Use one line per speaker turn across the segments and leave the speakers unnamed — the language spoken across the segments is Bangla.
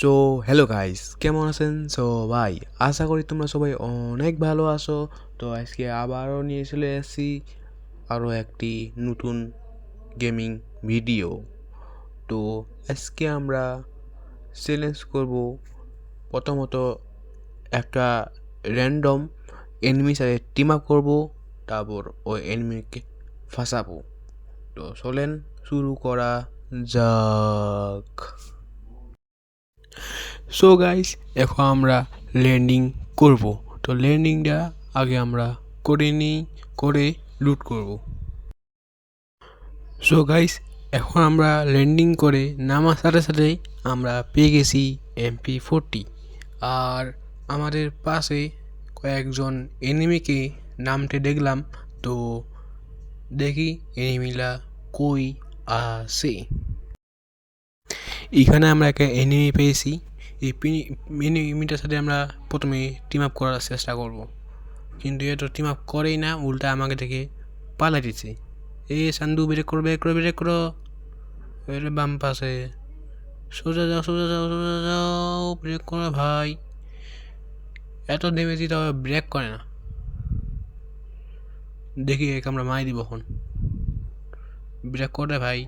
সো হ্যালো গাইস, কেমন আছেন? সো ভাই, আশা করি তোমরা সবাই অনেক ভালো আছো। তো আজকে আবারও নিয়ে চলে এসেছি আরও একটি নতুন গেমিং ভিডিও। তো আজকে আমরা চ্যালেঞ্জ করব, প্রথমত একটা র্যান্ডম এনিমির সাথে টিম আপ করবো, তারপর ওই এনিমিকে ফাঁসাবো। তো চলেন শুরু করা যাক। সো গাইস, এখন আমরা ল্যান্ডিং করব। তো ল্যান্ডিংটা আগে আমরা করে নিই, করে লুট করব। সো গাইস, এখন আমরা ল্যান্ডিং করে নামার সাথে সাথে আমরা পেয়ে গেছি MP40। আর আমাদের পাশে কয়েকজন এনিমিকে নামতে দেখলাম। তো দেখি এনিমিলা কই আছে। এখানে আমরা একটা এনিমি পেয়েছি। এই এনিমিটার সাথে আমরা প্রথমে টিম আপ করার চেষ্টা করব, কিন্তু এ তো টিম আপ করেই না, উল্টা আমাকে থেকে পালাই দিচ্ছে। সান্দু ব্রেক করো, ব্রেক করো, ব্রেক করো। এর বাম পাশে সোজা যাও, সোজা যাও, সোজা যাও, ব্রেক করো ভাই। এত ড্যামেজ দিতে হবে, ব্রেক করে না। দেখি এক আমরা মাই দিব এখন। ব্রেক করে ভাই,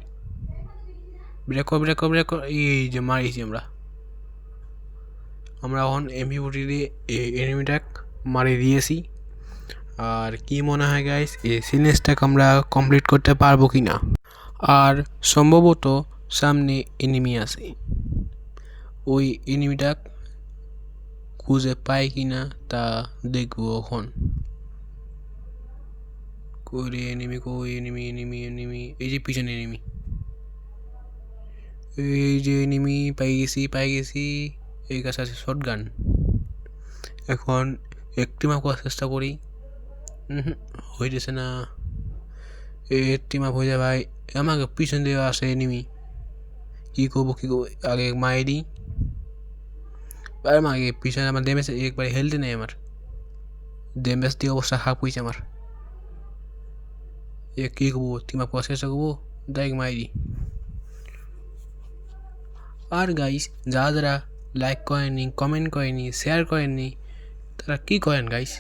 ব্রেক কর, ব্রেক কর, ব্রেক কর। এই যে মারিছি আমরা এখন MP40 দিয়ে এনিমিটা মারি দিয়েছি। আর কি মনে হয় গাইস, এই সিরিজটাকে আমরা কমপ্লিট করতে পারবো কি না। আর সম্ভবত সামনে এনিমি আছে, ওই এনিমিটা খুঁজে পাই কি না তা দেখবো এখন। কই এনিমি, কই এনিমি, এনিমি, এনিমি, এই যে পিছনে এনিমি, এই যে এনিমি, পাই গেছি, পাই গেছি। এই কাছে আছে শটগান। এখন একটি মাপ করার চেষ্টা করি। হইতেছে না। একটি মাপ হয়ে যায় ভাই, আমাকে পিছন দিয়ে আসে এনিমি। কী করবো, কী করবো, আগে মাই দিই। আর আগে পিছনে আমার ড্যামেজ একবারে হেলতে নেই, আমার ড্যামেজ দিয়ে অবস্থা খারাপ হয়েছে আমার। কী করবো, টিম আপ করার চেষ্টা করবো, ডাইরেক্ট মাই দিই। আর গাইস, যারা যারা লাইক করেননি, কমেন্ট করেননি, শেয়ার করেননি, তারা কী করেন গাইস?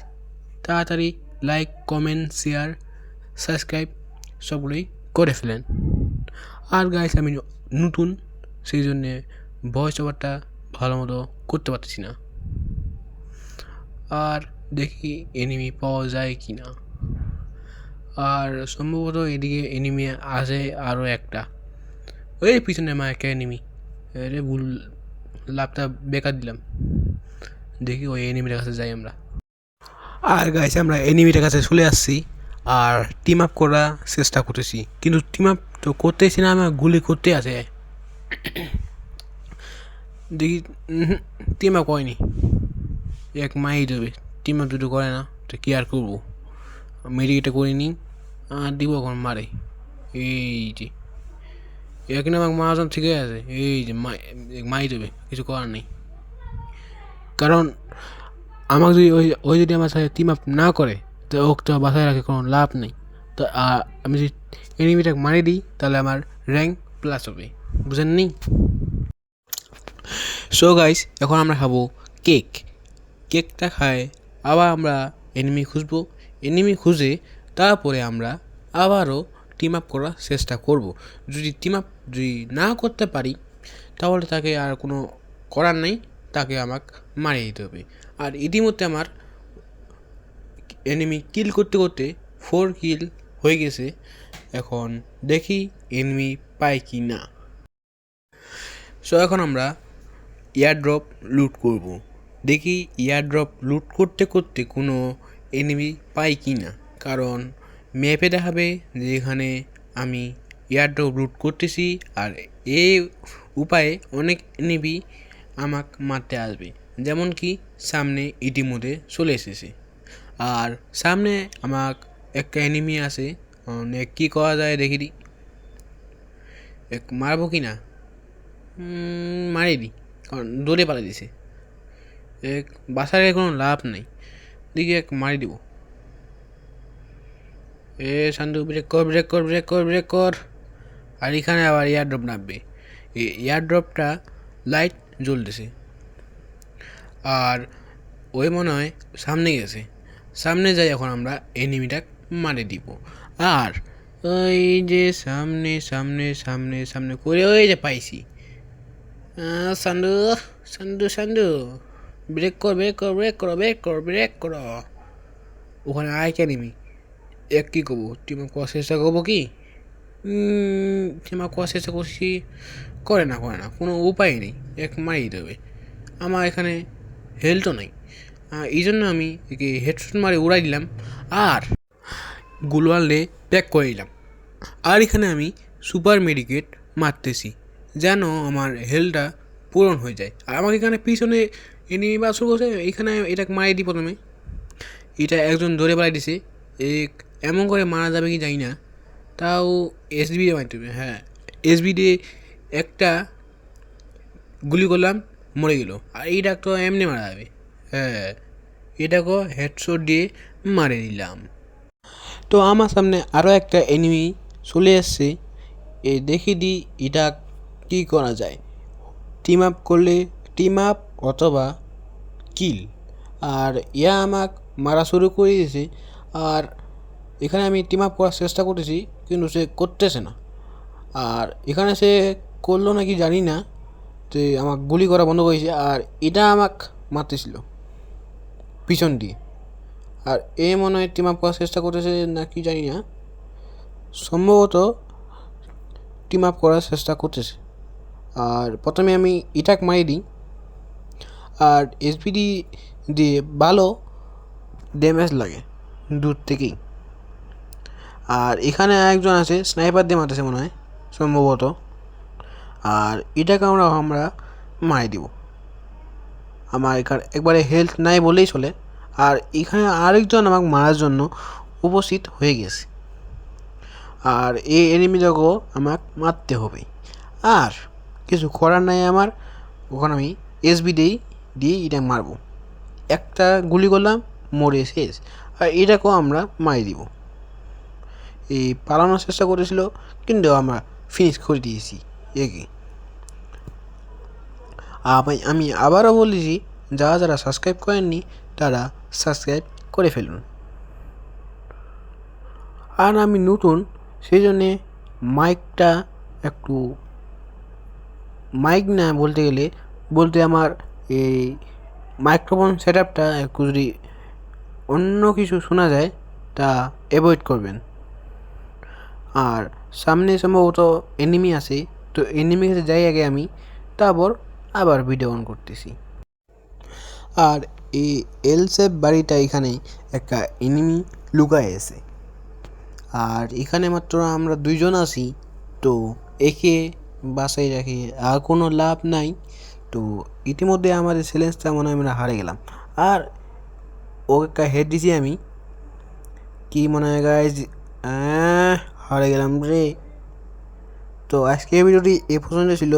তাড়াতাড়ি লাইক, কমেন্ট, শেয়ার, সাবস্ক্রাইব সবগুলোই করে ফেলেন। আর গাইস, আমি নতুন, সেই জন্যে ভয়েস ওভারটা ভালো মতো করতে পারতেছি না। আর দেখি এনিমি পাওয়া যায় কি না। আর সম্ভবত এদিকে এনিমি আছে আরও একটা, ওই পিছনে আমার একটা এনিমি। আরে ভুল, লাভটা বেকার দিলাম। দেখি ওই এনিমিটার কাছে যাই আমরা। আর গাইছে আমরা এনিমিটার কাছে চলে আসছি, আর টিম আপ করার চেষ্টা করতেছি, কিন্তু টিম আপ তো করতেছি না, আমার গুলি করতে আছে। দেখি টিম আপ করেনি, এক মাই দেবে। টিম আপ দুটো করে না, তো কি আর করবো, মেডিকেটটা করে নিই আর দিব এখন মারে। এই যে এখানে আমাকে মারাজন ঠিকই আছে, এই যে মাই দেবে, কিছু করার নেই। কারণ আমাকে যদি ওই যদি আমার সাথে টিম আপ না করে, তো ওকে তো বাসায় রাখে কোনো লাভ নেই। তো আমি যদি এনিমিটাকে মারি দিই, তাহলে আমার র্যাঙ্ক প্লাস হবে, বুঝেন নি? সো গাইস, এখন আমরা খাবো কেক। কেকটা খায় আবার আমরা এনিমি খুঁজবো। এনিমি খুঁজে তারপরে আমরা আবারও টিম আপ করার চেষ্টা করব। যদি টিম আপ যদি না করতে পারি, তাহলে তাকে আর কোনো করার নেই, তাকে আমাকে মারিয়ে দিতে হবে। আর ইতিমধ্যে আমার এনিমি কিল করতে করতে 4 কিল হয়ে গেছে। এখন দেখি এনিমি পাই কি না। সো এখন আমরা এয়ারড্রপ লুট করব। দেখি এয়ারড্রপ লুট করতে করতে কোনো এনিমি পাই কি না, কারণ ম্যাপে দেখাবে যে এখানে আমি এয়ারড্রপ লুট করতেছি, আর এই উপায়ে অনেক এনিমি আমাকে মারতে আসবে। যেমন কি সামনে ইতিমধ্যে চলে এসেছে, আর সামনে আমার একটা এনিমি আছে। কী করা যায় দেখি দি, এক মারবো কি না, মারি দিই, কারণ দৌড়ে পালা দিছে। এক বাসার কোনো লাভ নেই, দেখি এক মারি দিব। শান্তু, ব্রেক কর, ব্রেক কর, ব্রেক কর, ব্রেক কর। আর এখানে আবার এয়ারড্রপ নামবে। এই এয়ারড্রপটা লাইট জ্বলতেছে। আর ওই মনে হয় সামনে গেছে, সামনে যাই এখন আমরা এনিমিটা মারে দিব। আর ওই যে সামনে সামনে সামনে সামনে করে ওই যে পাইছি। সান্ডু সান্ডু সান্ডু, ব্রেক কর ব্রেক কর ব্রেক করো ব্রেক কর ব্রেক করো। ওখানে আয় কে নিমি এক কী করবো, টিম আপ করার চেষ্টা করবো কি? টিম আপ করার চেষ্টা করছি, করে না কোনো উপায় নেই, এক মারি দিতে হবে। আমার এখানে হেলথও নাই, এই জন্য আমি একে হেডশট মারে উড়াই দিলাম আর গুলওয়ালে প্যাক করে দিলাম। আর এখানে আমি সুপার মেডিকেট মারতেছি যেন আমার হেলথটা পূরণ হয়ে যায়। আর আমাকে এখানে পিছনে এনিমি বা শুরু করছে, এখানে এটাকে মারি দিই প্রথমে। এটা একজন ধরে পালাই দিছে, এমন করে মারা যাবে কি জানি না, তাও এসবি দিয়ে মারতে হবে। হ্যাঁ, এসবি দিয়ে একটা গুলি করলাম, মরে গেল। আর এইটা তো এমনি মারা যাবে। হ্যাঁ, এটাকেও হেডশট দিয়ে মারে দিলাম। তো আমার সামনে আরও একটা এনিমি চলে এসছে, দেখি দিই এটা কী করা যায়। টিম আপ করলে টিম আপ অথবা কিল। আর ইয়া আমাক মারা শুরু করে দিয়েছে। আর এখানে আমি টিম আপ করার চেষ্টা করতেছি, কিন্তু সে করতেছে না। আর এখানে সে করলো নাকি জানি না, তো আমাকে গুলি করা বন্ধ করেছে। আর এটা আমাকে মারতেছিল পিছন দিয়ে। আর এ মনে হয় টিম আপ করার চেষ্টা করতেছে নাকি জানি না, সম্ভবত টিম আপ করার চেষ্টা করতেছে। আর প্রথমে আমি ইটাক মারি দিই, আর এসপিডি দিয়ে ভালো ড্যামেজ লাগে দূর থেকেই। আর এখানে একজন আছে স্নাইপার দিয়ে মারতেছে মনে হয় সম্ভবত। আর এটাকে আমরা মারি দিব। আমার এখানে একবারে হেলথ নাই বলেই চলে। আর এখানে আরেকজন আমাকে মারার জন্য উপস্থিত হয়ে গেছে। আর এই এনিমিটাকেও আমাকে মারতে হবে, আর কিছু করার নাই আমার। ওখানে আমি এসবি দিয়ে এটা মারবো। একটা গুলি করলাম, মরে শেষ। আর এটাকেও আমরা মারি দিব। এই পালানোর চেষ্টা করেছিল, কিন্তু আমরা ফিনিশ করে দিয়েছি একে। আমি আবারও বলেছি, যারা যারা সাবস্ক্রাইব করেননি তারা সাবস্ক্রাইব করে ফেলুন। আর আমি নতুন, সেই জন্যে মাইকটা একটু, মাইক না বলতে আমার এই মাইক্রোফোন সেট আপটা একটু যদি অন্য কিছু শোনা যায় তা অ্যাভয়েড করবেন। আর সামনে সম্ভবত এনিমি আছে, তো এনিমি কাছে যাই আগে আমি, তারপর আবার ভিডিও অন করতেছি। আর এই এলসেপ বাড়িটা এখানে একটা এনিমি লুকায় আছে। আর এখানে মাত্র আমরা দুইজন আছি, তো একে বাসায় রাখি আর কোনো লাভ নাই। তো ইতিমধ্যে আমাদের চ্যালেঞ্জটা মনে হয় আমরা হারে গেলাম। আর ওকে একটা হেড দিছি আমি, কি মনে হয় গাইজ, হারে গেলাম রে। তো আজকে ভিডিওটি এ পর্যন্ত ছিল।